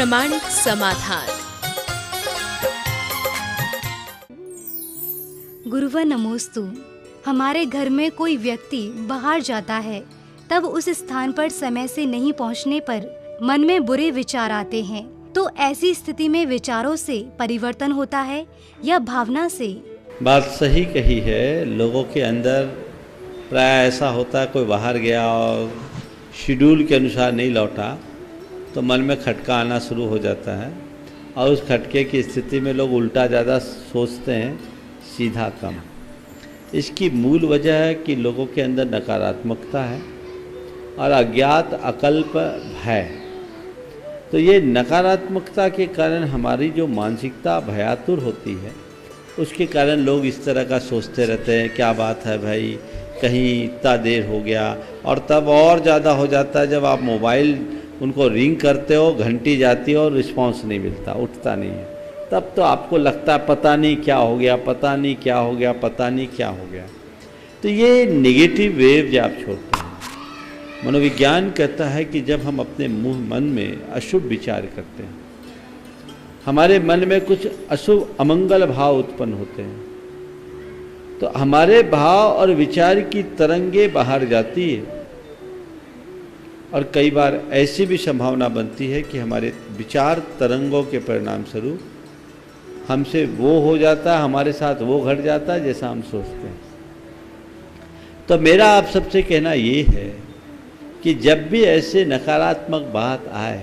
प्रामाणिक समाधान। गुरुवर नमोस्तु। हमारे घर में कोई व्यक्ति बाहर जाता है, तब उस स्थान पर समय से नहीं पहुंचने पर मन में बुरे विचार आते हैं। तो ऐसी स्थिति में विचारों से परिवर्तन होता है या भावना से? बात सही कही है। लोगों के अंदर प्राय ऐसा होता है, कोई बाहर गया और शेड्यूल के अनुसार नहीं लौटा तो मन में खटका आना शुरू हो जाता है, और उस खटके की स्थिति में लोग उल्टा ज़्यादा सोचते हैं, सीधा कम। इसकी मूल वजह है कि लोगों के अंदर नकारात्मकता है और अज्ञात अकल्प भय। तो ये नकारात्मकता के कारण हमारी जो मानसिकता भयातुर होती है, उसके कारण लोग इस तरह का सोचते रहते हैं, क्या बात है भाई, कहीं इतना देर हो गया। और तब और ज़्यादा हो जाता है जब आप मोबाइल उनको रिंग करते हो, घंटी जाती है और रिस्पांस नहीं मिलता, उठता नहीं है, तब तो आपको लगता है पता नहीं क्या हो गया, पता नहीं क्या हो गया, पता नहीं क्या हो गया। तो ये नेगेटिव वेव्स आप छोड़ते हैं। मनोविज्ञान कहता है कि जब हम अपने मन में अशुभ विचार करते हैं, हमारे मन में कुछ अशुभ अमंगल भाव उत्पन्न होते हैं, तो हमारे भाव और विचार की तरंगे बाहर जाती है, और कई बार ऐसी भी संभावना बनती है कि हमारे विचार तरंगों के परिणाम स्वरूप हमसे वो हो जाता है, हमारे साथ वो घट जाता है जैसा हम सोचते हैं। तो मेरा आप सबसे कहना ये है कि जब भी ऐसे नकारात्मक बात आए,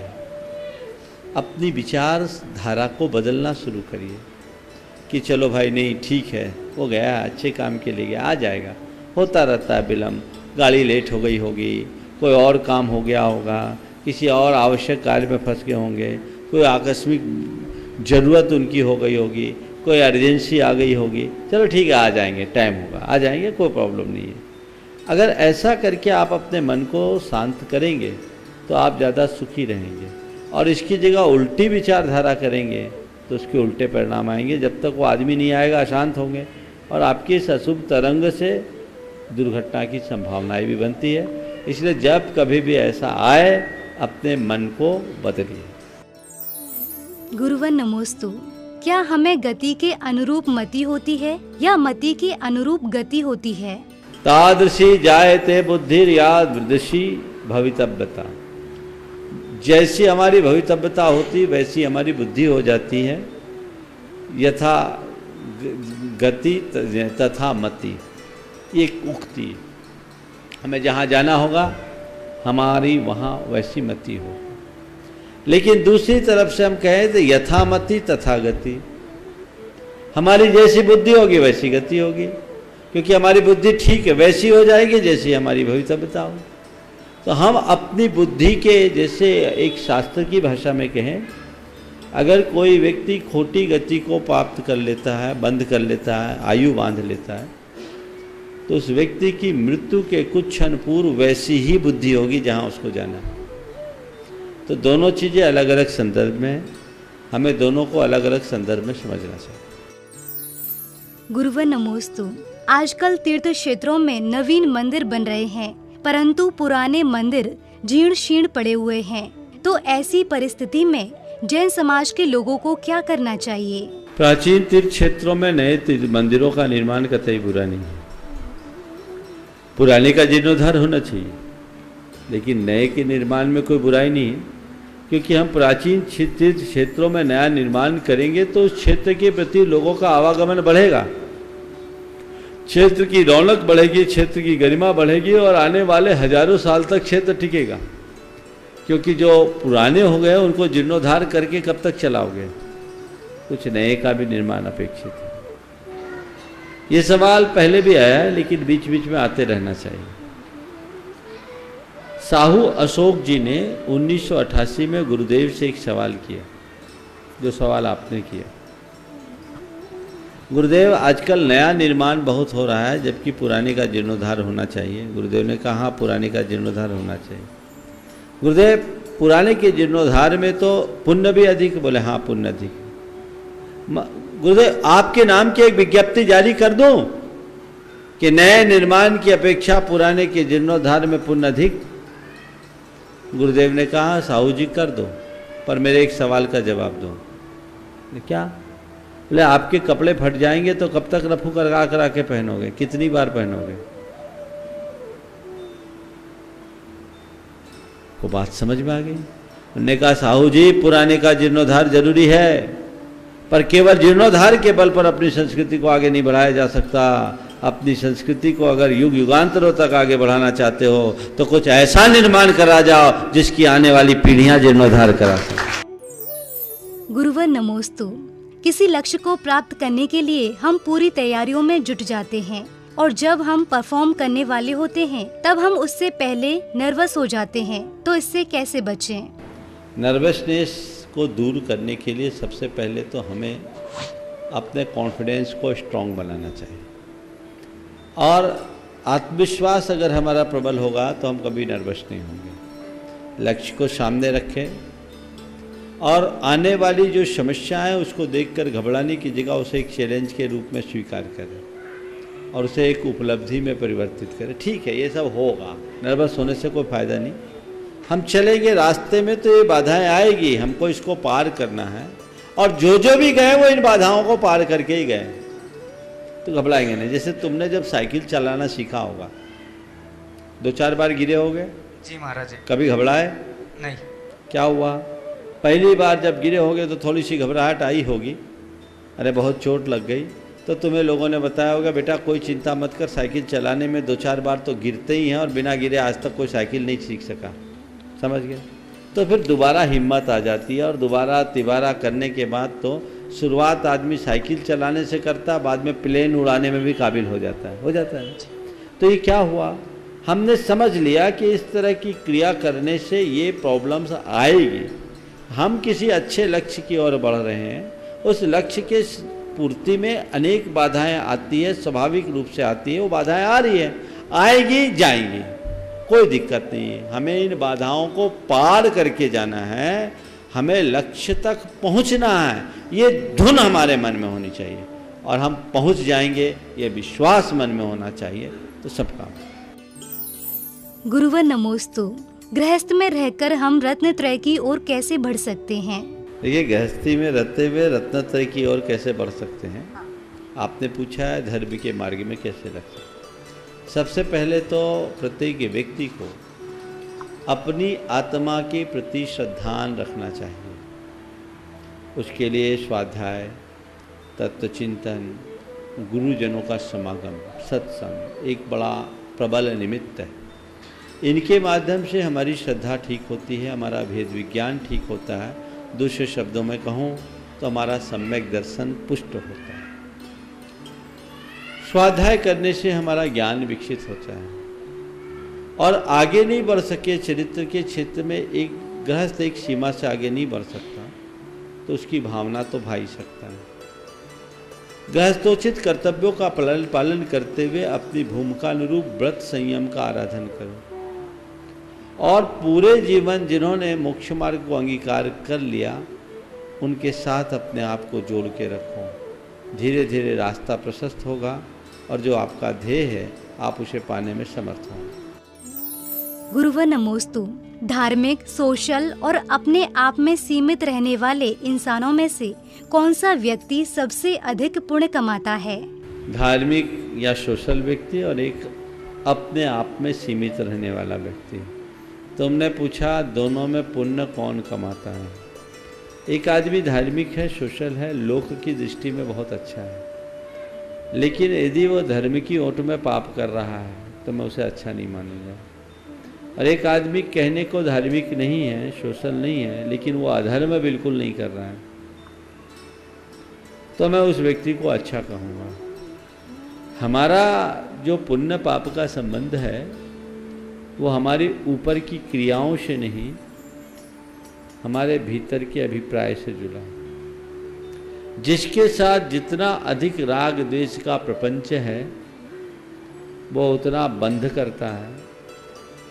अपनी विचार धारा को बदलना शुरू करिए कि चलो भाई नहीं ठीक है, वो गया अच्छे काम के लिए गया, आ जाएगा। होता रहता है विलम्ब, गाड़ी लेट हो गई होगी, कोई और काम हो गया होगा, किसी और आवश्यक कार्य में फंस गए होंगे, कोई आकस्मिक ज़रूरत उनकी हो गई होगी, कोई अर्जेंसी आ गई होगी, चलो ठीक है आ जाएंगे, टाइम होगा, आ जाएंगे, कोई प्रॉब्लम नहीं है। अगर ऐसा करके आप अपने मन को शांत करेंगे तो आप ज़्यादा सुखी रहेंगे, और इसकी जगह उल्टी विचारधारा करेंगे तो उसके उल्टे परिणाम आएंगे। जब तक वो आदमी नहीं आएगा अशांत होंगे, और आपकी इस अशुभ तरंग से दुर्घटना की संभावनाएं भी बनती है। इसलिए जब कभी भी ऐसा आए, अपने मन को बदलिए। गुरुवर नमोस्तु। क्या हमें गति के अनुरूप मति होती है या मति के अनुरूप गति होती है? तादृशी जायते बुद्धिर याद वृद्धि भवितव्यता। जैसी हमारी भवितव्यता होती वैसी हमारी बुद्धि हो जाती है। यथा गति तथा मति, ये उक्ति है। हमें जहाँ जाना होगा हमारी वहाँ वैसी मति हो। लेकिन दूसरी तरफ से हम कहें तो यथा मति तथा गति, हमारी जैसी बुद्धि होगी वैसी गति होगी, क्योंकि हमारी बुद्धि ठीक है वैसी हो जाएगी जैसी हमारी भवितव्यता हो। तो हम अपनी बुद्धि के, जैसे एक शास्त्र की भाषा में कहें, अगर कोई व्यक्ति खोटी गति को प्राप्त कर लेता है, बंद कर लेता है, आयु बांध लेता है, तो उस व्यक्ति की मृत्यु के कुछ क्षण पूर्व वैसी ही बुद्धि होगी जहाँ उसको जाना है। तो दोनों चीज़ें अलग अलग संदर्भ में हैं, हमें दोनों को अलग अलग संदर्भ में समझना चाहिए। गुरुवर नमोस्तु। आजकल तीर्थ क्षेत्रों में नवीन मंदिर बन रहे हैं, परंतु पुराने मंदिर जीर्ण शीर्ण पड़े हुए हैं। तो ऐसी परिस्थिति में जैन समाज के लोगों को क्या करना चाहिए? प्राचीन तीर्थ क्षेत्रों में नए मंदिरों का निर्माण कतई बुरा नहीं है। पुराने का जीर्णोद्धार होना चाहिए, लेकिन नए के निर्माण में कोई बुराई नहीं है, क्योंकि हम प्राचीन तीर्थ क्षेत्रों में नया निर्माण करेंगे तो उस क्षेत्र के प्रति लोगों का आवागमन बढ़ेगा, क्षेत्र की रौनक बढ़ेगी, क्षेत्र की गरिमा बढ़ेगी, और आने वाले हजारों साल तक क्षेत्र टिकेगा। क्योंकि जो पुराने हो गए उनको जीर्णोद्धार करके कब तक चलाओगे? कुछ नए का भी निर्माण अपेक्षित है। ये सवाल पहले भी आया है, लेकिन बीच बीच में आते रहना चाहिए। साहू अशोक जी ने 1988 में गुरुदेव से एक सवाल किया, जो सवाल आपने किया। गुरुदेव, आजकल नया निर्माण बहुत हो रहा है जबकि पुराने का जीर्णोद्धार होना चाहिए। गुरुदेव ने कहा पुराने का जीर्णोद्धार होना चाहिए। गुरुदेव, पुराने के जीर्णोद्धार में तो पुण्य भी अधिक। बोले हाँ पुण्य अधिक। गुरुदेव, आपके नाम की एक विज्ञप्ति जारी कर दूं कि नए निर्माण की अपेक्षा पुराने के जीर्णोद्धार में पुण्य अधिक। गुरुदेव ने कहा साहू जी कर दो, पर मेरे एक सवाल का जवाब दो। क्या? बोले आपके कपड़े फट जाएंगे तो कब तक रफू करा के पहनोगे, कितनी बार पहनोगे? को बात समझ में आ गई? उन्होंने कहा साहू जी पुराने का जीर्णोद्धार जरूरी है, पर केवल जीर्णोद्धार के बल पर अपनी संस्कृति को आगे नहीं बढ़ाया जा सकता। अपनी संस्कृति को अगर युग युगांतरों तक आगे बढ़ाना चाहते हो तो कुछ ऐसा निर्माण करा जाओ जिसकी आने वाली पीढ़ियां जीर्णोद्धार करा सकें। गुरुवर नमोस्तु। किसी लक्ष्य को प्राप्त करने के लिए हम पूरी तैयारियों में जुट जाते हैं और जब हम परफॉर्म करने वाले होते हैं तब हम उससे पहले नर्वस हो जाते हैं। तो इससे कैसे बचें? नर्वसनेस को दूर करने के लिए सबसे पहले तो हमें अपने कॉन्फिडेंस को स्ट्रांग बनाना चाहिए और आत्मविश्वास अगर हमारा प्रबल होगा तो हम कभी नर्वस नहीं होंगे। लक्ष्य को सामने रखें और आने वाली जो समस्या है उसको देखकर घबराने की जगह उसे एक चैलेंज के रूप में स्वीकार करें और उसे एक उपलब्धि में परिवर्तित करें। ठीक है, ये सब होगा, नर्वस होने से कोई फ़ायदा नहीं। हम चलेंगे रास्ते में तो ये बाधाएं आएगी, हमको इसको पार करना है और जो भी गए वो इन बाधाओं को पार करके ही गए, तो घबराएंगे नहीं। जैसे तुमने जब साइकिल चलाना सीखा होगा, 2-4 बार गिरे होगे? जी महाराज। कभी घबराए? नहीं। क्या हुआ? पहली बार जब गिरे होगे तो थोड़ी सी घबराहट आई होगी, अरे बहुत चोट लग गई, तो तुम्हें लोगों ने बताया होगा बेटा कोई चिंता मत कर, साइकिल चलाने में 2-4 बार तो गिरते ही हैं और बिना गिरे आज तक कोई साइकिल नहीं सीख सका। समझ गए? तो फिर दोबारा हिम्मत आ जाती है और दोबारा तिबारा करने के बाद तो शुरुआत आदमी साइकिल चलाने से करता, बाद में प्लेन उड़ाने में भी काबिल हो जाता है। तो ये क्या हुआ, हमने समझ लिया कि इस तरह की क्रिया करने से ये प्रॉब्लम्स आएगी। हम किसी अच्छे लक्ष्य की ओर बढ़ रहे हैं, उस लक्ष्य के पूर्ति में अनेक बाधाएं आती है, स्वाभाविक रूप से आती है। वो बाधाएं आ रही है, आएगी जाएंगी, कोई दिक्कत नहीं है। हमें इन बाधाओं को पार करके जाना है, हमें लक्ष्य तक पहुंचना है, ये धुन हमारे मन में होनी चाहिए और हम पहुंच जाएंगे, ये विश्वास मन में होना चाहिए, तो सब काम। गुरुवर नमोस्तु। गृहस्थ में रहकर हम रत्नत्रय की ओर कैसे बढ़ सकते हैं? देखिए, गृहस्थी में रहते हुए रत्नत्रय की ओर कैसे बढ़ सकते हैं, आपने पूछा है धर्म के मार्ग में कैसे लग सकते। सबसे पहले तो प्रत्येक व्यक्ति को अपनी आत्मा के प्रति श्रद्धान रखना चाहिए। उसके लिए स्वाध्याय, तत्वचिंतन, गुरुजनों का समागम, सत्संग एक बड़ा प्रबल निमित्त है। इनके माध्यम से हमारी श्रद्धा ठीक होती है, हमारा भेद विज्ञान ठीक होता है। दूसरे शब्दों में कहूँ तो हमारा सम्यक दर्शन पुष्ट होता है। स्वाध्याय करने से हमारा ज्ञान विकसित होता है और आगे नहीं बढ़ सके चरित्र के क्षेत्र में एक गृहस्थ एक सीमा से आगे नहीं बढ़ सकता, तो उसकी भावना तो भा ही सकता है। गृहस्थोचित कर्तव्यों का पालन करते हुए अपनी भूमिका अनुरूप व्रत संयम का आराधन करो और पूरे जीवन जिन्होंने मोक्ष मार्ग को अंगीकार कर लिया उनके साथ अपने आप को जोड़ के रखो। धीरे धीरे रास्ता प्रशस्त होगा और जो आपका ध्येय है आप उसे पाने में समर्थ होंगे। गुरुवर नमोस्तु। धार्मिक, सोशल और अपने आप में सीमित रहने वाले इंसानों में से कौन सा व्यक्ति सबसे अधिक पुण्य कमाता है? धार्मिक या सोशल व्यक्ति और एक अपने आप में सीमित रहने वाला व्यक्ति। तुमने पूछा दोनों में पुण्य कौन कमाता है। एक आदमी धार्मिक है, सोशल है, लोक की दृष्टि में बहुत अच्छा है, लेकिन यदि वो धर्म की ओट में पाप कर रहा है तो मैं उसे अच्छा नहीं मानूंगा। और एक आदमी कहने को धार्मिक नहीं है, सोशल नहीं है, लेकिन वो अधर्म बिल्कुल नहीं कर रहा है, तो मैं उस व्यक्ति को अच्छा कहूँगा। हमारा जो पुण्य पाप का संबंध है वो हमारी ऊपर की क्रियाओं से नहीं, हमारे भीतर के अभिप्राय से जुड़ा है। जिसके साथ जितना अधिक राग द्वेष का प्रपंच है वो उतना बंध करता है,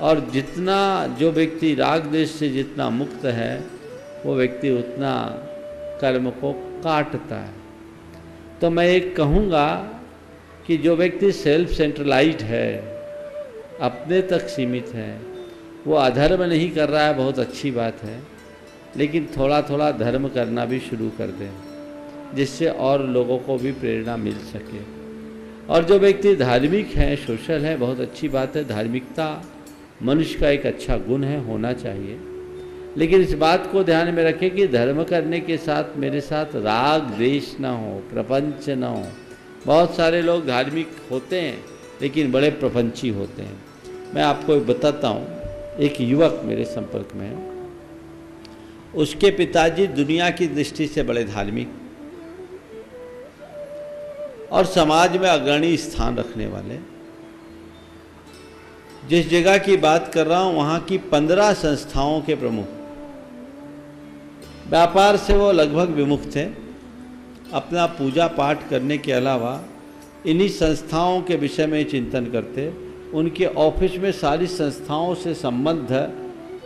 और जितना जो व्यक्ति राग द्वेष से जितना मुक्त है वो व्यक्ति उतना कर्म को काटता है। तो मैं एक कहूँगा कि जो व्यक्ति सेल्फ सेंट्रलाइज्ड है, अपने तक सीमित है, वो अधर्म नहीं कर रहा है, बहुत अच्छी बात है, लेकिन थोड़ा थोड़ा धर्म करना भी शुरू कर दें, जिससे और लोगों को भी प्रेरणा मिल सके। और जो व्यक्ति धार्मिक हैं, सोशल है, बहुत अच्छी बात है। धार्मिकता मनुष्य का एक अच्छा गुण है, होना चाहिए। लेकिन इस बात को ध्यान में रखें कि धर्म करने के साथ मेरे साथ राग द्वेष ना हो, प्रपंच ना हो। बहुत सारे लोग धार्मिक होते हैं लेकिन बड़े प्रपंची होते हैं। मैं आपको बताता हूँ, एक युवक मेरे संपर्क में है, उसके पिताजी दुनिया की दृष्टि से बड़े धार्मिक और समाज में अग्रणी स्थान रखने वाले। जिस जगह की बात कर रहा हूँ वहाँ की 15 संस्थाओं के प्रमुख। व्यापार से वो लगभग विमुख थे। अपना पूजा पाठ करने के अलावा इन्हीं संस्थाओं के विषय में चिंतन करते। उनके ऑफिस में सारी संस्थाओं से संबद्ध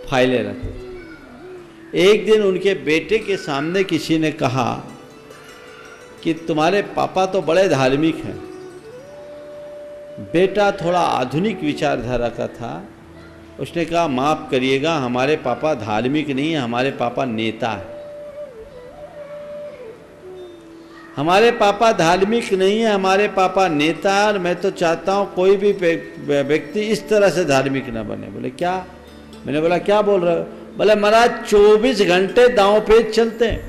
फाइलें रखते थे। एक दिन उनके बेटे के सामने किसी ने कहा कि तुम्हारे पापा तो बड़े धार्मिक हैं। बेटा थोड़ा आधुनिक विचारधारा का था। उसने कहा माफ़ करिएगा, हमारे पापा धार्मिक नहीं है, हमारे पापा नेता है। हमारे पापा धार्मिक नहीं है, हमारे पापा नेता है, और मैं तो चाहता हूँ कोई भी व्यक्ति इस तरह से धार्मिक ना बने। बोले क्या? मैंने बोला क्या बोल रहे हो? बोले महाराज 24 घंटे दांव पेच चलते हैं,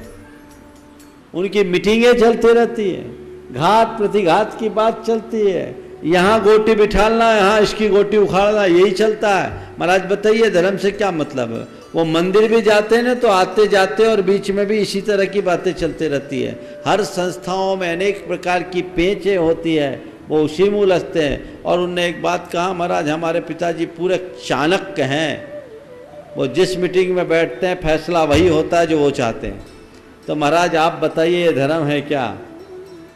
उनकी मीटिंगें चलती रहती है, घात प्रतिघात की बात चलती है, यहाँ गोटी बिठालना, यहाँ इसकी गोटी उखाड़ना, यही चलता है। महाराज बताइए धर्म से क्या मतलब है? वो मंदिर भी जाते हैं ना तो आते जाते और बीच में भी इसी तरह की बातें चलती रहती है। हर संस्थाओं में अनेक प्रकार की पेचें होती है, वो उसी में उलझते हैं। और उनने एक बात कहा, महाराज हमारे पिताजी पूरे चाणक्य हैं, वो जिस मीटिंग में बैठते हैं फैसला वही होता है जो वो चाहते हैं। तो महाराज आप बताइए ये धर्म है क्या?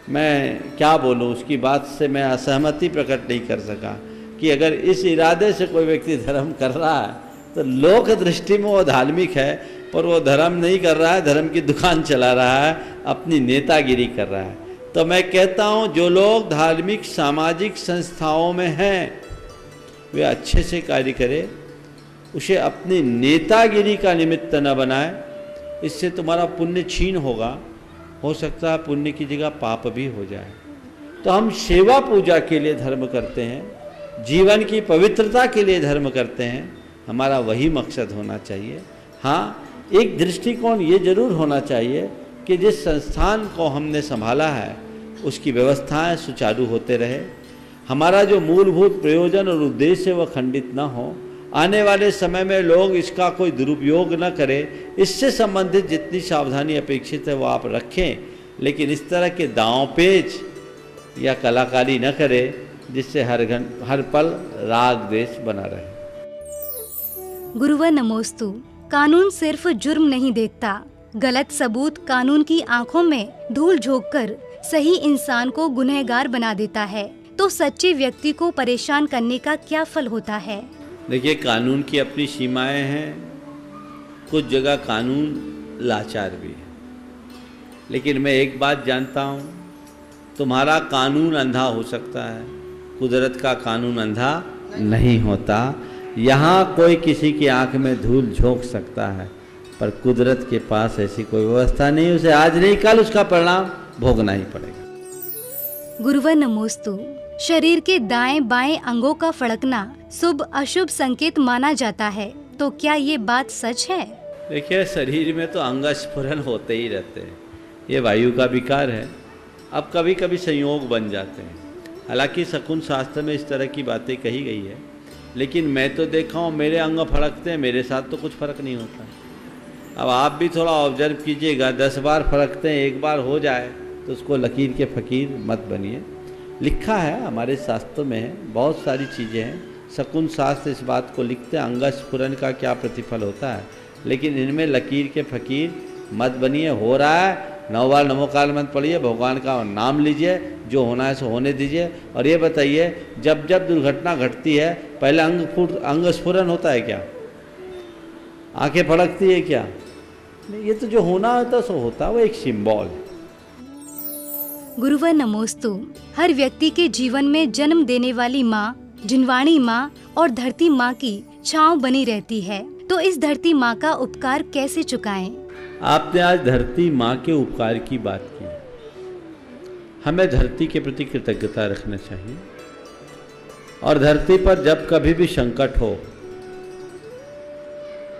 मैं क्या बोलूँ, उसकी बात से मैं असहमति प्रकट नहीं कर सका कि अगर इस इरादे से कोई व्यक्ति धर्म कर रहा है तो लोक दृष्टि में वो धार्मिक है, पर वो धर्म नहीं कर रहा है, धर्म की दुकान चला रहा है, अपनी नेतागिरी कर रहा है। तो मैं कहता हूँ जो लोग धार्मिक सामाजिक संस्थाओं में हैं वे अच्छे से कार्य करें, उसे अपनी नेतागिरी का निमित्त न बनाए। इससे तुम्हारा पुण्य छीन होगा, हो सकता है पुण्य की जगह पाप भी हो जाए। तो हम सेवा पूजा के लिए धर्म करते हैं, जीवन की पवित्रता के लिए धर्म करते हैं, हमारा वही मकसद होना चाहिए। हाँ, एक दृष्टिकोण ये जरूर होना चाहिए कि जिस संस्थान को हमने संभाला है उसकी व्यवस्थाएं सुचारू होते रहे, हमारा जो मूलभूत प्रयोजन और उद्देश्य वह खंडित न हो, आने वाले समय में लोग इसका कोई दुरुपयोग न करें, इससे संबंधित जितनी सावधानी अपेक्षित है वो आप रखें। लेकिन इस तरह के दांव पेच या कलाकारी न करें जिससे हर पल राग द्वेष बना रहे। गुरुवर नमोस्तु। कानून सिर्फ जुर्म नहीं देखता, गलत सबूत कानून की आंखों में धूल झोंककर सही इंसान को गुनहगार बना देता है। तो सच्चे व्यक्ति को परेशान करने का क्या फल होता है? देखिए, कानून की अपनी सीमाएं हैं, कुछ जगह कानून लाचार भी है। लेकिन मैं एक बात जानता हूँ, तुम्हारा कानून अंधा हो सकता है, कुदरत का कानून अंधा नहीं होता। यहाँ कोई किसी की आंख में धूल झोंक सकता है, पर कुदरत के पास ऐसी कोई व्यवस्था नहीं, उसे आज नहीं कल उसका परिणाम भोगना ही पड़ेगा। गुरुवर नमोस्तु। शरीर के दाएं बाएं अंगों का फड़कना शुभ अशुभ संकेत माना जाता है, तो क्या ये बात सच है? देखिए, शरीर में तो अंग स्फुरन होते ही रहते हैं, ये वायु का विकार है। अब कभी कभी संयोग बन जाते हैं। हालांकि शकुन शास्त्र में इस तरह की बातें कही गई है, लेकिन मैं तो देखा हूँ मेरे अंग फड़कते हैं, मेरे साथ तो कुछ फर्क नहीं होता। अब आप भी थोड़ा ऑब्जर्व कीजिएगा, 10 बार फड़कते हैं, एक बार हो जाए तो उसको लकीर के फकीर मत बनिए। लिखा है हमारे शास्त्रों में है, बहुत सारी चीज़ें हैं। शकुन शास्त्र इस बात को लिखते हैं अंग स्फुरन का क्या प्रतिफल होता है, लेकिन इनमें लकीर के फकीर मत बनिए। हो रहा है 9 बार नमोकाल मंत्र पढ़िए, भगवान का नाम लीजिए, जो होना है सो होने दीजिए। और ये बताइए, जब जब दुर्घटना घटती है पहले अंग स्फुरन होता है क्या? आंखें फड़कती है क्या? ये तो जो होना होता सो होता, वो एक सिंबल है। गुरुवर नमोस्तु। हर व्यक्ति के जीवन में जन्म देने वाली माँ, जिनवाणी माँ और धरती माँ की छांव बनी रहती है। तो इस धरती माँ का उपकार कैसे चुकाएं? आपने आज धरती माँ के उपकार की बात की। हमें धरती के प्रति कृतज्ञता रखना चाहिए और धरती पर जब कभी भी संकट हो,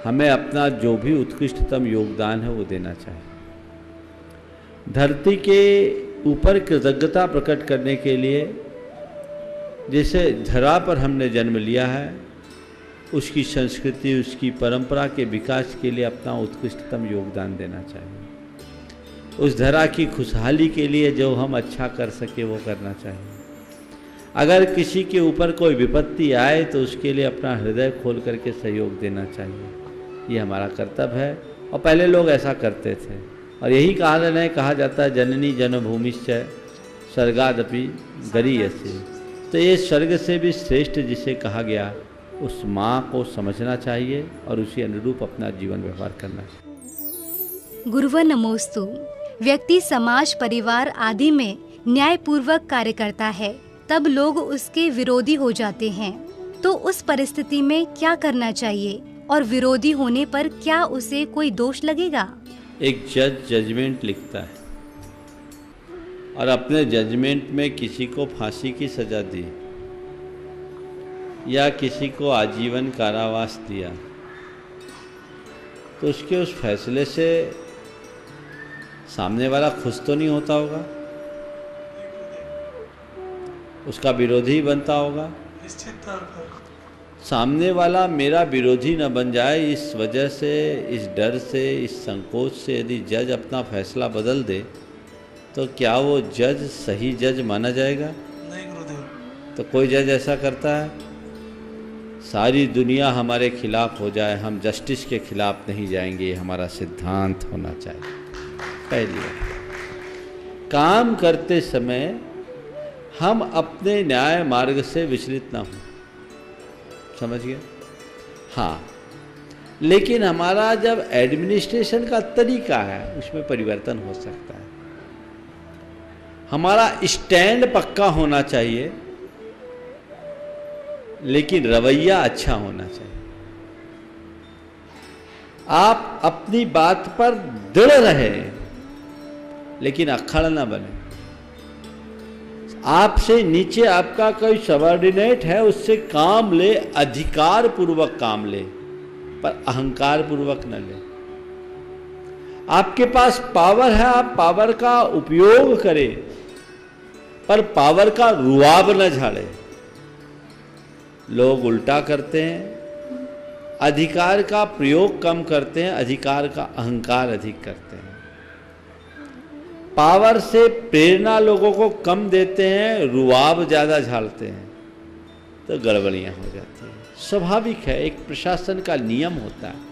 हमें अपना जो भी उत्कृष्टतम योगदान है वो देना चाहिए। धरती के ऊपर कृतज्ञता प्रकट करने के लिए जैसे धरा पर हमने जन्म लिया है, उसकी संस्कृति, उसकी परंपरा के विकास के लिए अपना उत्कृष्टतम योगदान देना चाहिए। उस धरा की खुशहाली के लिए जो हम अच्छा कर सके वो करना चाहिए। अगर किसी के ऊपर कोई विपत्ति आए तो उसके लिए अपना हृदय खोल करके सहयोग देना चाहिए। ये हमारा कर्तव्य है और पहले लोग ऐसा करते थे और यही कारण है, कहा जाता है जननी जन्मभूमिश्च स्वर्गादपि गरीयसी। तो ये स्वर्ग से भी श्रेष्ठ जिसे कहा गया, उस माँ को समझना चाहिए और उसी अनुरूप अपना जीवन व्यवहार करना चाहिए। गुरुवर नमोस्तु। व्यक्ति समाज, परिवार आदि में न्यायपूर्वक कार्य करता है, तब लोग उसके विरोधी हो जाते हैं। तो उस परिस्थिति में क्या करना चाहिए और विरोधी होने पर क्या उसे कोई दोष लगेगा? एक जज जजमेंट लिखता है और अपने जजमेंट में किसी को फांसी की सजा दी या किसी को आजीवन कारावास दिया, तो उसके उस फैसले से सामने वाला खुश तो नहीं होता होगा, उसका विरोधी बनता होगा। सामने वाला मेरा विरोधी न बन जाए, इस वजह से, इस डर से, इस संकोच से यदि जज अपना फैसला बदल दे तो क्या वो जज सही जज माना जाएगा? नहीं गुरुदेव। तो कोई जज ऐसा करता है, सारी दुनिया हमारे खिलाफ हो जाए, हम जस्टिस के खिलाफ नहीं जाएंगे, ये हमारा सिद्धांत होना चाहिए। पहली बात, काम करते समय हम अपने न्याय मार्ग से विचलित ना हों, समझ गए? हाँ, लेकिन हमारा जब एडमिनिस्ट्रेशन का तरीका है उसमें परिवर्तन हो सकता है। हमारा स्टैंड पक्का होना चाहिए लेकिन रवैया अच्छा होना चाहिए। आप अपनी बात पर दृढ़ रहे लेकिन अक्खड़ ना बने। आपसे नीचे आपका कोई सबॉर्डिनेट है, उससे काम ले, अधिकार पूर्वक काम ले, पर अहंकार पूर्वक न ले। आपके पास पावर है, आप पावर का उपयोग करें, पर पावर का रुआब न झाड़े। लोग उल्टा करते हैं, अधिकार का प्रयोग कम करते हैं, अधिकार का अहंकार अधिक करते हैं। पावर से प्रेरणा लोगों को कम देते हैं, रुआब ज़्यादा झाड़ते हैं, तो गड़बड़ियाँ हो जाती हैं। स्वाभाविक है, एक प्रशासन का नियम होता है।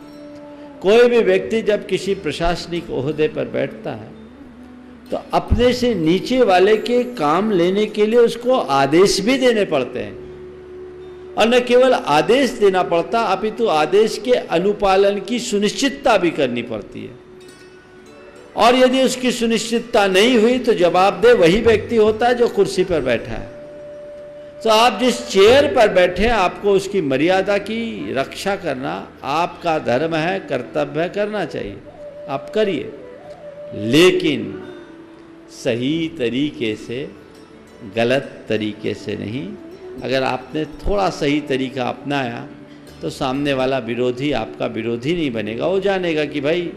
कोई भी व्यक्ति जब किसी प्रशासनिक ओहदे पर बैठता है तो अपने से नीचे वाले के काम लेने के लिए उसको आदेश भी देने पड़ते हैं, और न केवल आदेश देना पड़ता अपितु आदेश के अनुपालन की सुनिश्चितता भी करनी पड़ती है। और यदि उसकी सुनिश्चितता नहीं हुई तो जवाबदेह वही व्यक्ति होता है जो कुर्सी पर बैठा है। तो आप जिस चेयर पर बैठे हैं आपको उसकी मर्यादा की रक्षा करना आपका धर्म है, कर्तव्य है, करना चाहिए, आप करिए, लेकिन सही तरीके से, गलत तरीके से नहीं। अगर आपने थोड़ा सही तरीका अपनाया तो सामने वाला विरोधी आपका विरोधी नहीं बनेगा। वो जानेगा कि भाई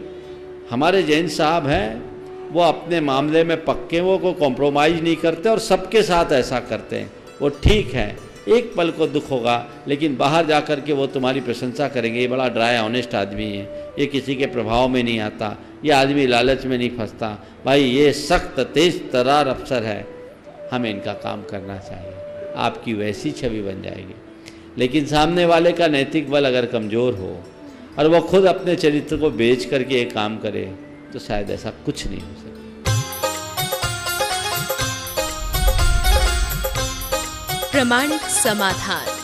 हमारे जैन साहब हैं, वो अपने मामले में पक्के, वो को कॉम्प्रोमाइज़ नहीं करते और सबके साथ ऐसा करते हैं। वो ठीक है, एक पल को दुख होगा लेकिन बाहर जा कर के वो तुम्हारी प्रशंसा करेंगे, ये बड़ा ड्राई ऑनेस्ट आदमी है, ये किसी के प्रभाव में नहीं आता, ये आदमी लालच में नहीं फंसता, भाई ये सख्त तेज तरार अफसर है, हमें इनका काम करना चाहिए। आपकी वैसी छवि बन जाएगी। लेकिन सामने वाले का नैतिक बल अगर कमज़ोर हो और वो खुद अपने चरित्र को बेच करके ये काम करे तो शायद ऐसा कुछ नहीं हो सकता। प्रामाणिक समाधान।